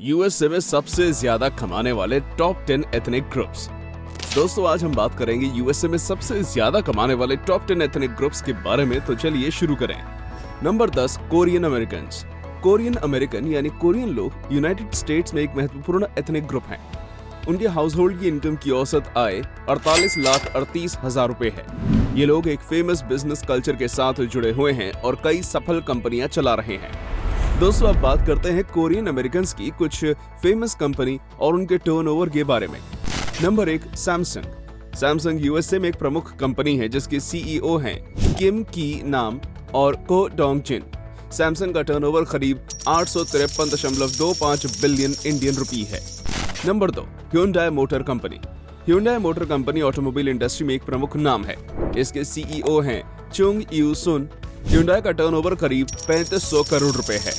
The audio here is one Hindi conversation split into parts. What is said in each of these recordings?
यूएसए में सबसे ज्यादा कमाने वाले टॉप 10 एथनिक ग्रुप्स। दोस्तों आज हम बात करेंगे यूएसए में सबसे ज्यादा कमाने वाले टॉप 10 एथनिक ग्रुप्स के बारे में, तो चलिए शुरू करें। Number 10 Korean American. Korean American यानी कोरियन लोग यूनाइटेड स्टेट्स में एक महत्वपूर्ण एथनिक ग्रुप हैं। उनके हाउस होल्ड की इनकम की औसत आय 48,38,000 रुपए है। ये लोग एक फेमस बिजनेस कल्चर के साथ जुड़े हुए हैं और कई सफल कंपनियां चला रहे हैं। दोस्तों अब बात करते हैं कोरियन अमेरिकन की कुछ फेमस कंपनी और उनके टर्नओवर के बारे में। Number 1 Samsung. सैमसंग यूएसए में एक प्रमुख कंपनी है जिसके सीईओ हैं किम की नाम और को डोंग जिन। सैमसंग का टर्नओवर करीब 853.25 बिलियन इंडियन रुपी है। Number 2 Hyundai motor company. Hyundai motor company automobile industry में एक प्रमुख नाम है। इसके सीईओ हैं चुंग यू सुन। ह्यूंडई का टर्नओवर करीब 3500 करोड़ रुपए है।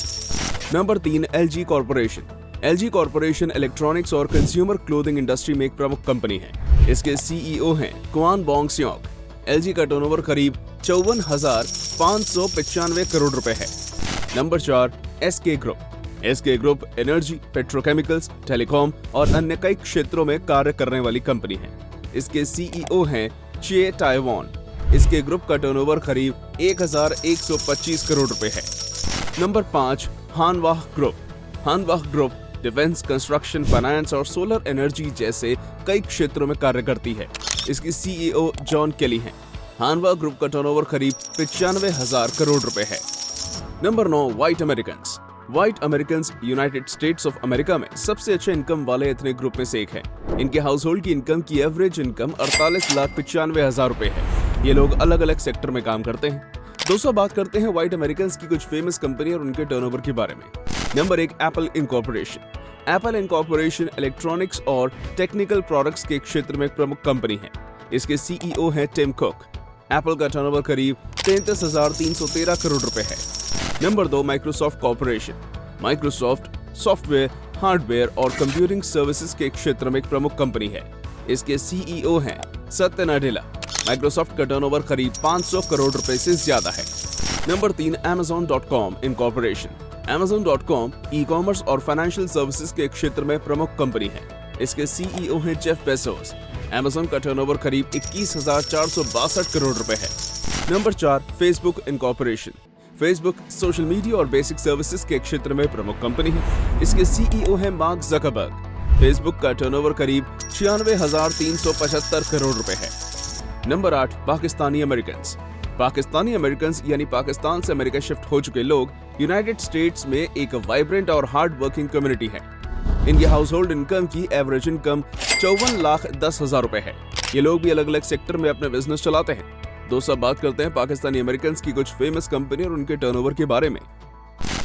Number 3 LG corporation. LG corporation electronics और कंज्यूमर क्लोथिंग इंडस्ट्री में एक प्रमुख कंपनी है। इसके सीईओ हैं क्वान बोंग स्योंग। एलजी का टर्नओवर करीब 54,595 करोड़ रुपए है। Number 4 SK group. SK group energy, petrochemicals, telecom और अन्य कई क्षेत्रों में कार्य करने वाली कंपनी है। इसके सीईओ हैं चे ताइवान। इसके ग्रुप का टर्नओवर करीब 1,125 करोड़ रुपए है। Number 5 Hanwha group. Hanwha group defence, construction, finance और सोलर एनर्जी जैसे कई क्षेत्रों में कार्य करती है। इसकी सीईओ जॉन केली हैं। हानवाह ग्रुप का टर्नओवर करीब 95,000 करोड़ रुपए है। Number 9 white American. White American United states of America में सबसे अच्छे इनकम वाले एथनिक ग्रुप में से एक है। इनके हाउस होल्ड की इनकम की एवरेज इनकम 48,95,000 रुपए है। ये लोग अलग अलग सेक्टर में काम करते हैं। दोस्तों बात करते हैं व्हाइट अमेरिकन की कुछ फेमस कंपनी और उनके टर्नओवर के बारे में। Number 1 Apple incorporation. Apple incorporation electronics और टेक्निकल प्रोडक्ट्स के क्षेत्र में एक प्रमुख कंपनी है। इसके सीईओ हैं टिम कुक। एप्पल का टर्नओवर करीब 33,313 करोड़ रुपए है। Number 2 Microsoft corporation. Microsoft software, hardware और कंप्यूटिंग सर्विसेज के क्षेत्र में एक प्रमुख कंपनी है। इसके सीईओ हैं सत्या नाडेला। माइक्रोसॉफ्ट का टर्नओवर करीब 500 करोड़ रुपए से ज्यादा है। Number 3 Amazon.com incorporation. Amazon.com e commerce और फाइनेंशियल सर्विसेज के क्षेत्र में प्रमुख कंपनी है। इसके सीईओ हैं जेफ बेजोस। Amazon का टर्नओवर करीब 21,462 करोड़ रुपए है। Number 4 Facebook incorporation. Facebook social media और बेसिक सर्विसेज के क्षेत्र में प्रमुख कंपनी है। इसके सीईओ हैं मार्क जकरबर्ग। फेसबुक का टर्नओवर करीब 96,375 करोड़ रुपए है। Number 8 Pakistani American. Pakistani American यानी पाकिस्तान से अमेरिका शिफ्ट हो चुके लोग यूनाइटेड स्टेट्स में एक वाइब्रेंट और हार्ड वर्किंग कम्युनिटी है। इनकी हाउस होल्ड इनकम की एवरेज इनकम 54,10,000 रुपए है। ये लोग भी अलग अलग सेक्टर में अपने बिजनेस चलाते हैं। दोस्तों बात करते हैं पाकिस्तानी अमेरिकन की कुछ फेमस कंपनी और उनके टर्नओवर के बारे में।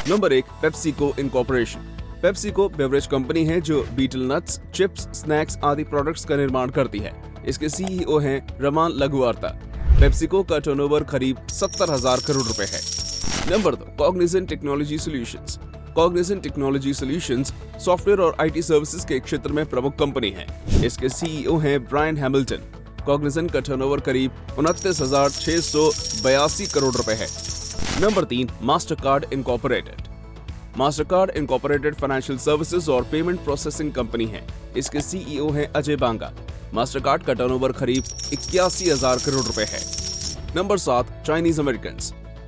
Number 1 PepsiCo incorporation. PepsiCo beverage company है जो बीटल नट्स, चिप्स, स्नैक्स आदि प्रोडक्ट्स का निर्माण करती है। इसके सीईओ हैं रमान लगुआर्ता। पेप्सिको का टर्नओवर करीब 70,000 करोड़ रुपए है। Number 2 Cognizant technology solutions. Cognizant technology solutions software और आईटी सर्विसेज के क्षेत्र में प्रमुख कंपनी है। इसके सीईओ हैं ब्रायन हैमिल्टन। कॉग्निजेंट का टर्नओवर करीब 29,682 करोड़ रुपए है। Number 3 Mastercard incorporated. Mastercard incorporated financial services और पेमेंट प्रोसेसिंग कंपनी है। इसके सीईओ हैं अजय बांगा। मास्टरकार्ड का टर्नओवर करीब 81,000 करोड़ रुपए है। Number 7 Chinese American.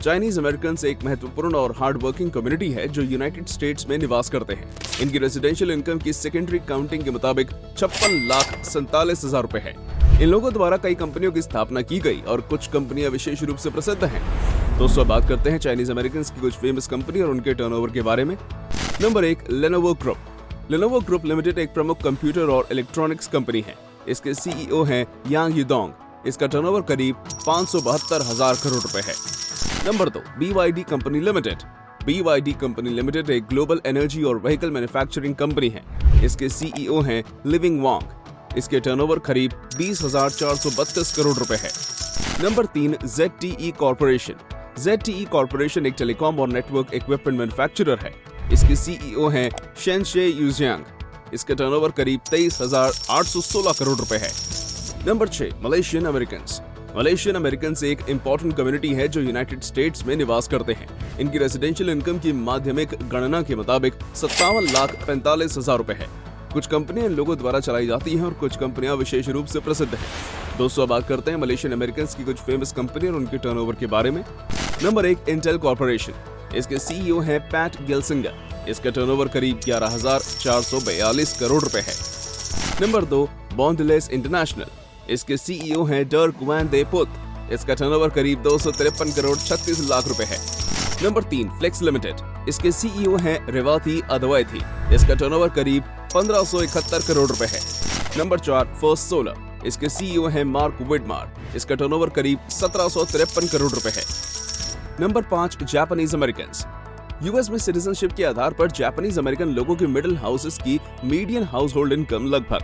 Chinese American एक महत्वपूर्ण और हार्ड वर्किंग कम्युनिटी है जो यूनाइटेड स्टेट्स में निवास करते हैं। इनकी रेजिडेंशियल इनकम की सेकेंडरी काउंटिंग के मुताबिक 56,47,000 रुपए है। इन लोगों द्वारा कई कंपनियों की स्थापना की गई और कुछ कंपनियां विशेष रूप से प्रसिद्ध हैं। दोस्तों बात करते हैं चाइनीज अमेरिकन की कुछ फेमस कंपनी और उनके टर्नओवर के बारे में। Number 1 Lenovo group. Lenovo group limited एक प्रमुख कंप्यूटर और इलेक्ट्रॉनिक्स कंपनी है। इसके सीईओ हैं यांग युडोंग। इसका टर्नओवर करीब 572,000 करोड़ रुपए है। Number 2 BYD company limited. BYD company limited एक ग्लोबल एनर्जी और व्हीकल मैन्युफैक्चरिंग कंपनी है। इसके सीईओ हैं लिविंग वांग। इसके टर्नओवर करीब 20,432 करोड़ रुपए है। Number 3 ZTE corporation. ZTE corporation एक टेलीकॉम और नेटवर्क इक्विपमेंट मैन्युफैक्चरर है। इसके सीईओ हैं शेनशे यूजियांग। इसका टर्नओवर करीब 23,816 करोड़ रुपए है। Number 6 Malaysian American. Malaysian American एक इंपॉर्टेंट कम्युनिटी है जो यूनाइटेड स्टेट्स में निवास करते हैं। इनकी रेजिडेंशियल इनकम की माध्यमिक गणना के मुताबिक 57,45,000 रुपए है। कुछ कंपनियां इन लोगों द्वारा चलाई जाती हैं और कुछ कंपनियां विशेष रूप से प्रसिद्ध हैं। दोस्तों, बात करते हैं मलेशियन अमेरिकन की कुछ फेमस कंपनी और उनके टर्नओवर के बारे में। Number 1, Intel Corporation. इसके सीईओ हैं पैट गेल्सिंगर। इसका टर्नओवर करीब 11,442 करोड़ रुपए है। Number 2, Boundless International. इसके सीईओ हैं डर्क वैन दे पुत। इसका टर्नओवर करीब 253 करोड़ 36 लाख रुपए है। Number 3, Flex limited. इसके सीईओ हैं रेवाती अद्वैती। इसका टर्नओवर करीब 1571 करोड़ रुपए है। Number 4, first solar. इसके सीईओ हैं मार्क विडमार। इसका टर्नओवर करीब 1753 करोड़ रुपए है। Number 5, Japanese American. यूएस में सिटीजनशिप के आधार पर जापानीज अमेरिकन लोगों की मिडिल हाउसेस की मीडियन हाउस होल्ड इनकम लगभग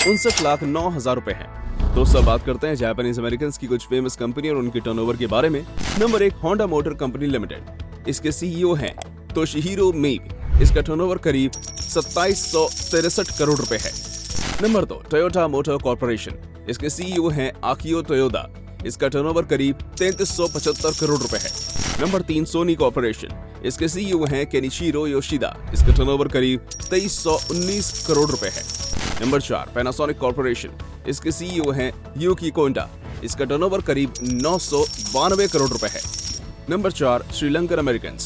59,09,000 रुपए है। दोस्तों, बात करते हैं जापानीज अमेरिकन की कुछ फेमस कंपनी और उनके टर्नओवर के बारे में। Number 1, Honda motor company limited. इसके सीईओ हैं तोशिहिरो मेबी। इसका टर्नओवर करीब 2763 करोड़ रुपए है। Number 2, Toyota motor corporation. इसके सीईओ हैं आकियो टोयोदा। इसका टर्नओवर करीब 3375 करोड़ रुपए है। Number 3, Sony corporation. इसके सीईओ हैं केनिशिरो योशिदा। इसका टर्नओवर करीब 2319 करोड़ रुपए है। Number 4, Panasonic corporation. इसके सीईओ हैं यूकी कोंडा। इसका टर्नओवर करीब 992 करोड़ रुपए है। Number 4, Sri Lankan American.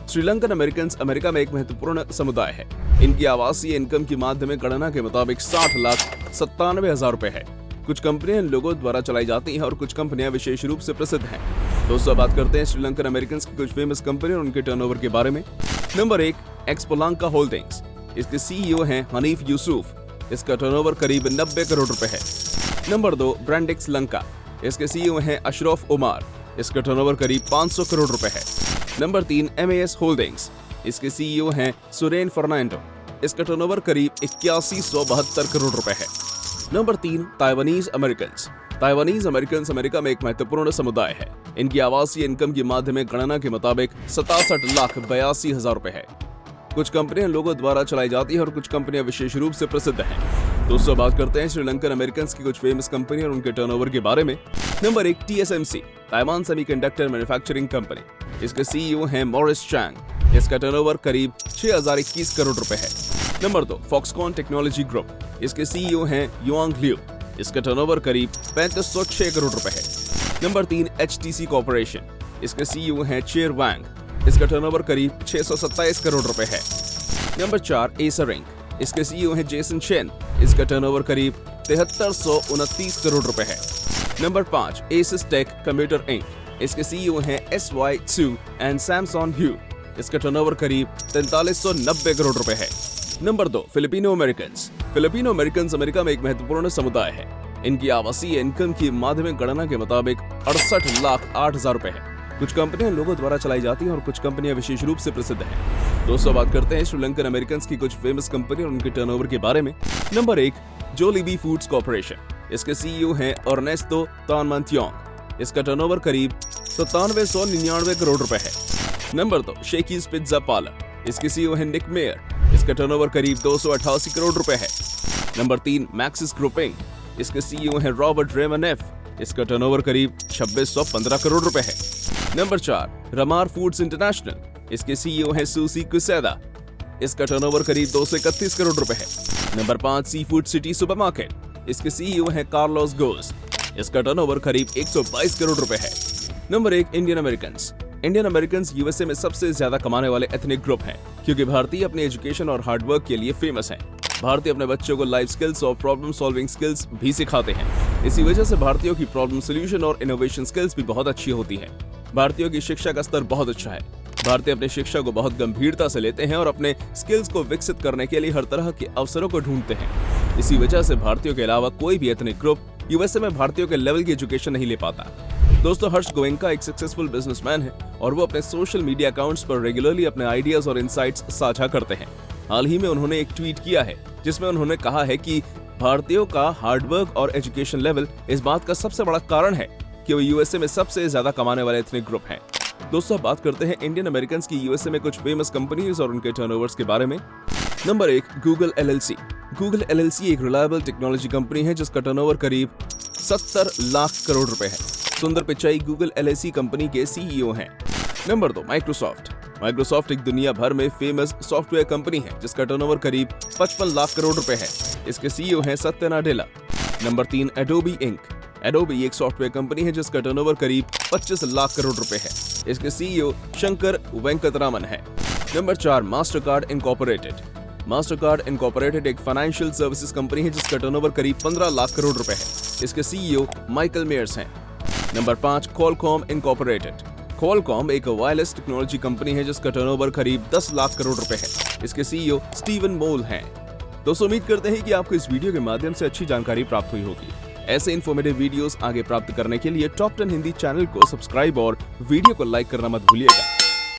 Sri Lankan American America में एक महत्वपूर्ण समुदाय है। इनकी आवासीय इनकम की माध्यमिक गणना के मुताबिक 60,97,000 रुपए है। कुछ कंपनियां इन लोगों द्वारा चलाई जाती हैं और कुछ कंपनियां विशेष रूप से प्रसिद्ध हैं। दोस्तों, बात करते हैं श्रीलंकन अमेरिकन की कुछ फेमस कंपनी और उनके टर्नओवर के बारे में। Number 1, Expolanka Holdings. इसके सीईओ हैं हनीफ यूसुफ। इसका टर्नओवर करीब 90 करोड़ रुपए है। नंबर 2, ब्रांडेक्स लंका। इसके सीईओ हैं अशरफ उमर। इसका टर्नओवर करीब 500 करोड़ रुपए है। Number 3, MAS holdings. इसके सीईओ हैं सुरेन फर्नांडो। इसका टर्नओवर करीब 8172 करोड़ रुपए है। Number 3, Taiwanese American. Taiwanese American America में एक महत्वपूर्ण समुदाय है। इनकी आवासीय इनकम की माध्यमिक गणना के मुताबिक 67,82,000 रुपए है। कुछ कंपनियां लोगों द्वारा चलाई जाती हैं और कुछ कंपनियां विशेष रूप से प्रसिद्ध हैं। दोस्तों, बात करते हैं श्रीलंकन अमेरिकन की कुछ फेमस कंपनी और उनके टर्नओवर के बारे में। Number 1, TSMC, Taiwan semiconductor manufacturing company. इसके सीईओ हैं मॉरिस चैंग। इसका टर्नओवर करीब 6,021 करोड़ रुपए है। Number 2, Foxconn technology group. इसके सीईओ हैं युआंग लियू। इसका टर्नओवर करीब 3506 करोड़ रुपए है। Number 3, HTC Corporation. इसके सीईओ हैं चेर वांग। इसका टर्नओवर करीब 627 करोड़ रुपए है। Number 4, Acer Inc. इसके सीईओ हैं जेसन चेन। इसका टर्नओवर करीब 7329 करोड़ रुपए है। Number 5, Asus Tek Computer Inc. इसके सीईओ हैं SY Tsu and Samsung Hu. इसका टर्नओवर करीब 4390 करोड़ रुपए है। Number 2, Filipino American. Filipino American America में एक महत्वपूर्ण समुदाय है। इनकी आवासीय इनकम की माध्यमिक गणना के मुताबिक 68,08,000 रुपए है। कुछ कंपनियां लोगों द्वारा चलाई जाती हैं और कुछ कंपनियां विशेष रूप से प्रसिद्ध हैं। दोस्तों, बात करते हैं श्रीलंकन अमेरिकन की कुछ फेमस कंपनी और उनके टर्नओवर के बारे में। Number 1, Jollibee Foods Corporation. इसके सीईओ हैं अर्नेस्टो तानमंत्योंग। इसका टर्नओवर करीब 9799 करोड़ रुपए है। Number 2, Shakey's Pizza Parlor. इसके सीईओ हैं निक मेयर। इसका टर्नओवर करीब 288 करोड़ रुपए है। Number 3, Maxis grouping. इसके सीईओ हैं रॉबर्ट रेमनेफ। इसका टर्नओवर करीब 2615 करोड़ रुपए है। Number 4, Ramar foods international. इसके सीईओ हैं सुसी कुसेदा। इसका टर्नओवर करीब 231 करोड़ रुपए है। Number 5, sea food city supermarket. इसके सीईओ हैं कार्लोस गोस। इसका टर्नओवर करीब 122 करोड़ रुपए है। Number 1, Indian American. Indian American USA में सबसे ज्यादा कमाने वाले एथनिक ग्रुप हैं, क्योंकि भारतीय अपने एजुकेशन और हार्डवर्क के लिए फेमस हैं। भारतीय अपने बच्चों को लाइफ स्किल्स और प्रॉब्लम सॉल्विंग स्किल्स भी सिखाते हैं। इसी वजह से भारतीयों की प्रॉब्लम सोल्यूशन और इनोवेशन स्किल्स भी बहुत अच्छी होती है। भारतीयों की शिक्षा का स्तर बहुत अच्छा है। भारतीय अपने शिक्षा को बहुत गंभीरता से लेते हैं और अपने स्किल्स को विकसित करने के लिए हर तरह के अवसरों को ढूंढते हैं। इसी वजह से भारतीयों के अलावा कोई भी एथनिक ग्रुप यूएसए में भारतीयों के लेवल की एजुकेशन नहीं ले पाता। दोस्तों, हर्ष गोयनका एक सक्सेसफुल बिजनेसमैन है और वो अपने सोशल मीडिया अकाउंट्स पर रेगुलरली अपने आइडियाज और इनसाइट्स साझा करते हैं। हाल ही में उन्होंने एक ट्वीट किया है जिसमें उन्होंने कहा है कि भारतीयों का हार्डवर्क और एजुकेशन लेवल इस बात का सबसे बड़ा कारण है कि वो यूएसए में सबसे ज्यादा कमाने वाले एथनिक ग्रुप हैं। दोस्तों, बात करते हैं इंडियन अमेरिकन की यूएसए में कुछ फेमस कंपनीज और उनके टर्नओवर्स के बारे में। Number 1, Google LLC। Google LLC एक रिलायबल टेक्नोलॉजी कंपनी है जिसका टर्नओवर करीब 70 लाख करोड़ रुपए है। सुंदर पिचाई गूगल LLC कंपनी के सीईओ हैं। Number 2, Microsoft. माइक्रोसॉफ्ट एक दुनिया भर में फेमस सॉफ्टवेयर कंपनी है जिसका टर्नओवर करीब 55 लाख करोड़ रुपए है। इसके सीईओ हैं Satya Nadella. Number 3, Adobe Inc. Adobe एक सॉफ्टवेयर कंपनी है जिसका टर्नओवर करीब 25 लाख करोड़ रुपए है। इसके सीईओ शंकर वेंकटरामन है। Number 4, Mastercard incorporated. Mastercard incorporated एक फाइनेंशियल सर्विसेज कंपनी है जिसका टर्नओवर करीब 15 लाख करोड़ रुपए है। इसके सीईओ माइकल मेयर्स हैं। Number 5, Qualcomm incorporated. क्वालकॉम एक वायरलेस टेक्नोलॉजी कंपनी है जिसका टर्नओवर करीब 10 लाख करोड़ रुपए है। इसके सीईओ स्टीवन मोल हैं। दोस्तों, उम्मीद करते हैं कि आपको इस वीडियो के माध्यम से अच्छी जानकारी प्राप्त हुई होगी। ऐसे इन्फॉर्मेटिव वीडियोस आगे प्राप्त करने के लिए टॉप 10 हिंदी चैनल को सब्सक्राइब और वीडियो को लाइक करना मत भूलिएगा।